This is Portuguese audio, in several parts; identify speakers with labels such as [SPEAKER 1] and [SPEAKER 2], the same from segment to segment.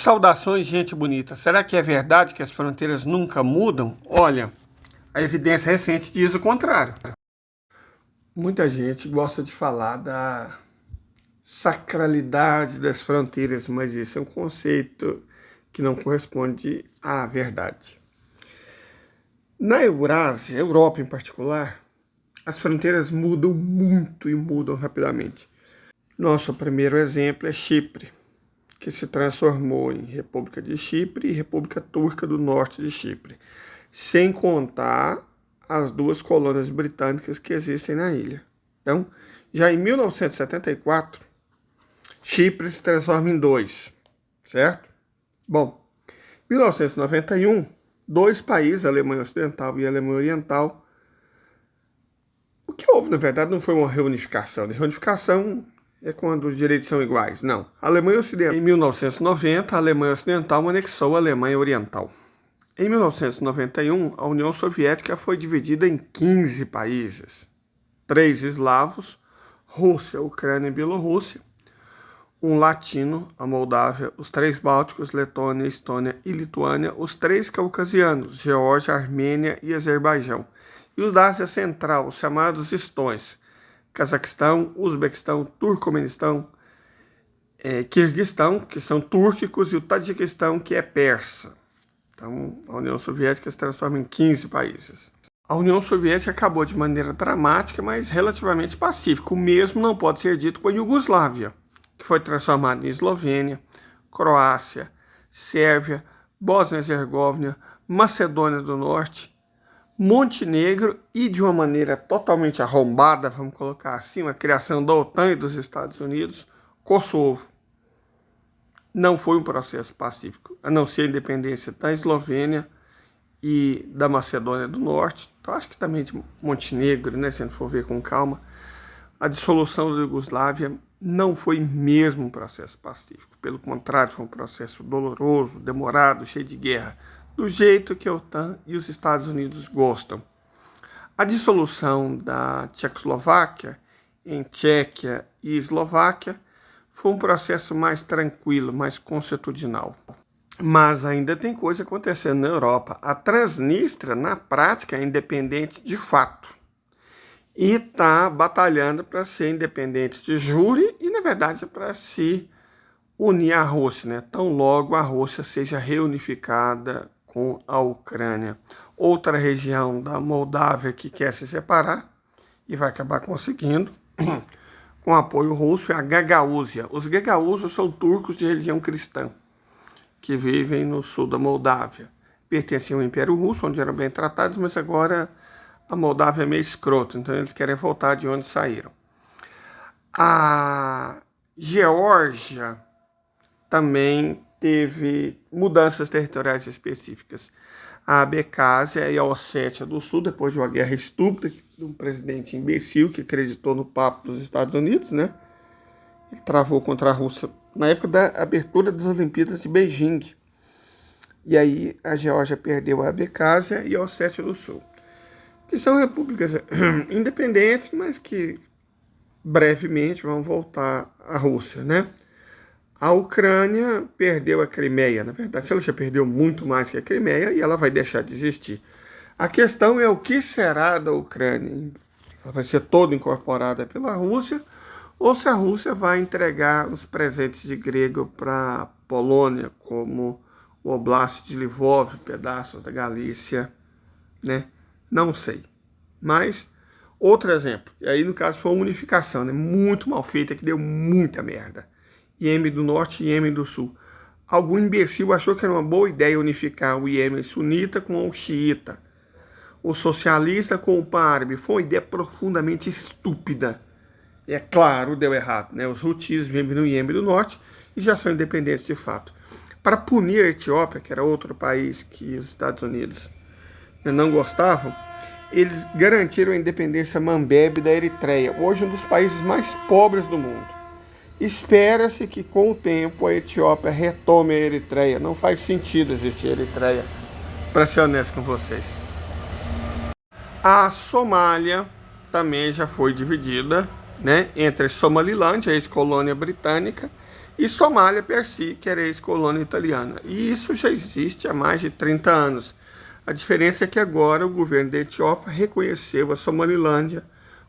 [SPEAKER 1] Saudações, gente bonita. Será que é verdade que as fronteiras nunca mudam? Olha, a evidência recente diz o contrário. Muita gente gosta de falar da sacralidade das fronteiras, mas esse é um conceito que não corresponde à verdade. Na Eurásia, Europa em particular, as fronteiras mudam muito e mudam rapidamente. Nosso primeiro exemplo é Chipre, que se transformou em República de Chipre e República Turca do Norte de Chipre, sem contar as duas colônias britânicas que existem na ilha. Então, já em 1974, Chipre se transforma em dois, certo? Bom, em 1991, dois países, a Alemanha Ocidental e a Alemanha Oriental, o que houve, na verdade, não foi uma reunificação. A reunificação é quando os direitos são iguais. Não. A Alemanha Ocidental, em 1990, a Alemanha Ocidental anexou a Alemanha Oriental. Em 1991, a União Soviética foi dividida em 15 países. 3 eslavos, Rússia, Ucrânia e Bielorrússia. Um latino, a Moldávia, os 3 bálticos, Letônia, Estônia e Lituânia. Os 3 caucasianos, Geórgia, Armênia e Azerbaijão. E os da Ásia Central, os chamados estões, Cazaquistão, Uzbequistão, Turcomenistão, Quirguistão, que são túrquicos, e o Tadiquistão, que é persa. Então, a União Soviética se transforma em 15 países. A União Soviética acabou de maneira dramática, mas relativamente pacífica. O mesmo não pode ser dito com a Iugoslávia, que foi transformada em Eslovênia, Croácia, Sérvia, Bósnia-Herzegovina, Macedônia do Norte, Montenegro e, de uma maneira totalmente arrombada, vamos colocar assim, a criação da OTAN e dos Estados Unidos, Kosovo. Não foi um processo pacífico, a não ser a independência da Eslovênia e da Macedônia do Norte, então, acho que também de Montenegro, né, se a gente for ver com calma. A dissolução da Iugoslávia não foi mesmo um processo pacífico, pelo contrário, foi um processo doloroso, demorado, cheio de guerra, do jeito que a OTAN e os Estados Unidos gostam. A dissolução da Tchecoslováquia em Tchequia e Eslováquia foi um processo mais tranquilo, mais consuetudinal. Mas ainda tem coisa acontecendo na Europa. A Transnistria, na prática, é independente de fato. E está batalhando para ser independente de jure e, na verdade, para se unir à Rússia, né? Tão logo a Rússia seja reunificada com a Ucrânia. Outra região da Moldávia que quer se separar e vai acabar conseguindo, com apoio russo, é a Gagaúzia. Os gagaúzios são turcos de religião cristã, que vivem no sul da Moldávia. Pertenciam ao Império Russo, onde eram bem tratados, mas agora a Moldávia é meio escroto, então eles querem voltar de onde saíram. A Geórgia também teve mudanças territoriais específicas. A Abcásia e a Ossétia do Sul, depois de uma guerra estúpida de um presidente imbecil que acreditou no papo dos Estados Unidos, né? Ele travou contra a Rússia na época da abertura das Olimpíadas de Beijing. E aí a Geórgia perdeu a Abcásia e a Ossétia do Sul, que são repúblicas independentes, mas que brevemente vão voltar à Rússia, né? A Ucrânia perdeu a Crimeia. Na verdade, ela já perdeu muito mais que a Crimeia e ela vai deixar de existir. A questão é o que será da Ucrânia. Ela vai ser toda incorporada pela Rússia ou se a Rússia vai entregar os presentes de grego para a Polônia, como o Oblast de Lvov, pedaços da Galícia, né? Não sei. Mas, outro exemplo, e aí no caso foi uma unificação, né? Muito mal feita, que deu muita merda. Iêmen do Norte e Iêmen do Sul. Algum imbecil achou que era uma boa ideia unificar o Iêmen sunita com o xiita, o socialista com o pán-árabe. Foi uma ideia profundamente estúpida. É claro, deu errado, né? Os Houthis vivem no Iêmen do Norte e já são independentes de fato. Para punir a Etiópia, que era outro país que os Estados Unidos não gostavam, eles garantiram a independência mambebe da Eritreia, hoje um dos países mais pobres do mundo. Espera-se que com o tempo a Etiópia retome a Eritreia. Não faz sentido existir Eritreia, para ser honesto com vocês. A Somália também já foi dividida, né, entre Somalilândia, a ex-colônia britânica, E Somália, per si, que era ex-colônia italiana. E isso já existe há mais de 30 anos. A diferença é que agora o governo da Etiópia reconheceu a Somalilândia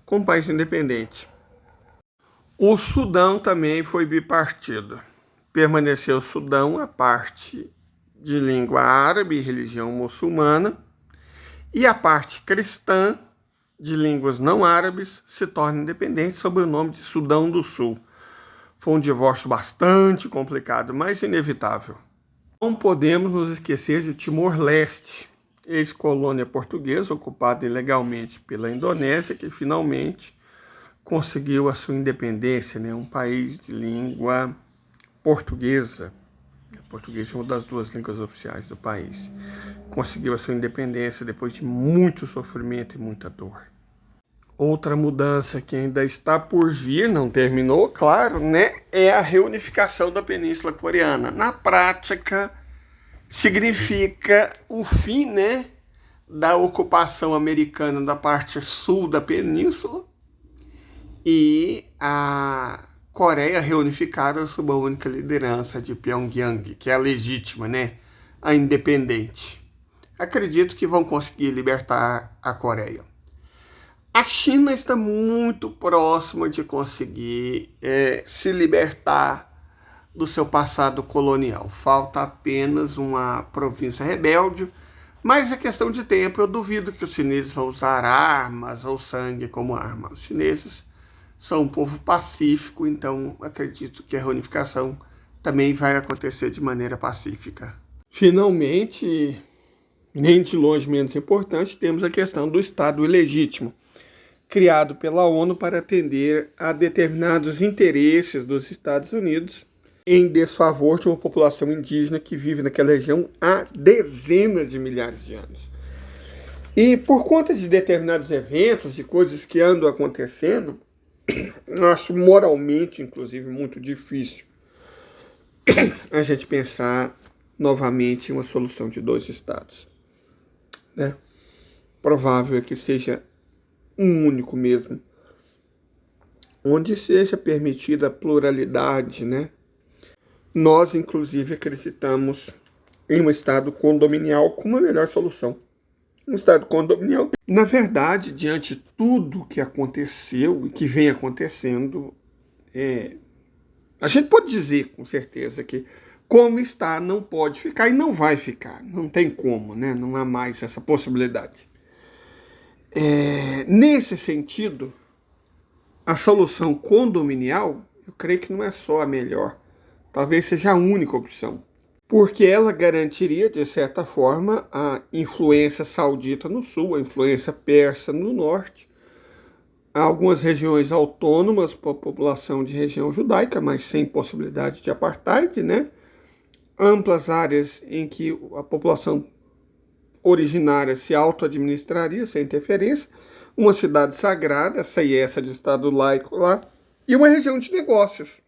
[SPEAKER 1] como país independente. O Sudão também foi bipartido. Permaneceu o Sudão a parte de língua árabe e religião muçulmana, e a parte cristã de línguas não árabes se torna independente sob o nome de Sudão do Sul. Foi um divórcio bastante complicado, mas inevitável. Não podemos nos esquecer de Timor-Leste, ex-colônia portuguesa ocupada ilegalmente pela Indonésia, que finalmente conseguiu a sua independência, né? Um país de língua portuguesa. Português é uma das duas línguas oficiais do país. Conseguiu a sua independência depois de muito sofrimento e muita dor. Outra mudança que ainda está por vir, não terminou, claro, né? É a reunificação da Península Coreana. Na prática, significa o fim, né, da ocupação americana da parte sul da península e a Coreia reunificada sob a única liderança de Pyongyang, que é a legítima, né, a independente. Acredito que vão conseguir libertar a Coreia. A China está muito próxima de conseguir se libertar do seu passado colonial. Falta apenas uma província rebelde, mas é questão de tempo. Eu duvido que os chineses vão usar armas ou sangue como arma. Os chineses são um povo pacífico, então acredito que a reunificação também vai acontecer de maneira pacífica. Finalmente, nem de longe menos importante, temos a questão do Estado ilegítimo, criado pela ONU para atender a determinados interesses dos Estados Unidos em desfavor de uma população indígena que vive naquela região há dezenas de milhares de anos. E por conta de determinados eventos, de coisas que andam acontecendo, eu acho moralmente, inclusive, muito difícil a gente pensar novamente em uma solução de dois estados, né? Provável é que seja um único mesmo, onde seja permitida a pluralidade, né? Nós, inclusive, acreditamos em um Estado condominial como a melhor solução. Um Estado condominial. Na verdade, diante de tudo que aconteceu e que vem acontecendo, a gente pode dizer com certeza que como está não pode ficar e não vai ficar. Não tem como, né? Não há mais essa possibilidade. Nesse sentido, a solução condominial, eu creio que não é só a melhor. Talvez seja a única opção, porque ela garantiria, de certa forma, a influência saudita no sul, a influência persa no norte, algumas regiões autônomas para a população de região judaica, mas sem possibilidade de apartheid, né? Amplas áreas em que a população originária se auto-administraria sem interferência, uma cidade sagrada, essa e essa de Estado laico lá, e uma região de negócios.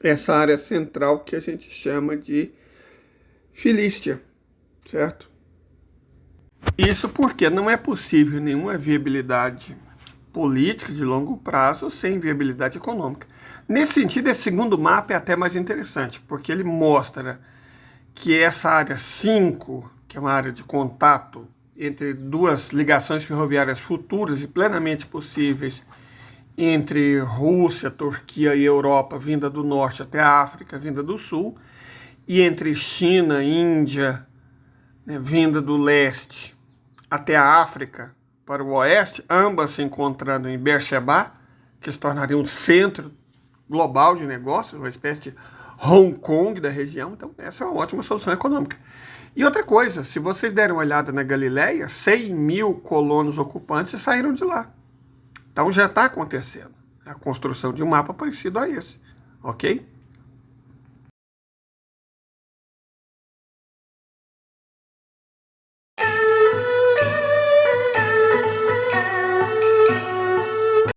[SPEAKER 1] Essa área central que a gente chama de Filístia, certo? Isso porque não é possível nenhuma viabilidade política de longo prazo sem viabilidade econômica. Nesse sentido, esse segundo mapa é até mais interessante, porque ele mostra que essa área 5, que é uma área de contato entre duas ligações ferroviárias futuras e plenamente possíveis entre Rússia, Turquia e Europa, vinda do norte até a África, vinda do sul, e entre China, Índia, né, vinda do leste até a África, para o oeste, ambas se encontrando em Beersheba, que se tornaria um centro global de negócios, uma espécie de Hong Kong da região. Então, essa é uma ótima solução econômica. E outra coisa, se vocês derem uma olhada na Galileia, 100 mil colonos ocupantes saíram de lá. Então já está acontecendo a construção de um mapa parecido a esse, ok?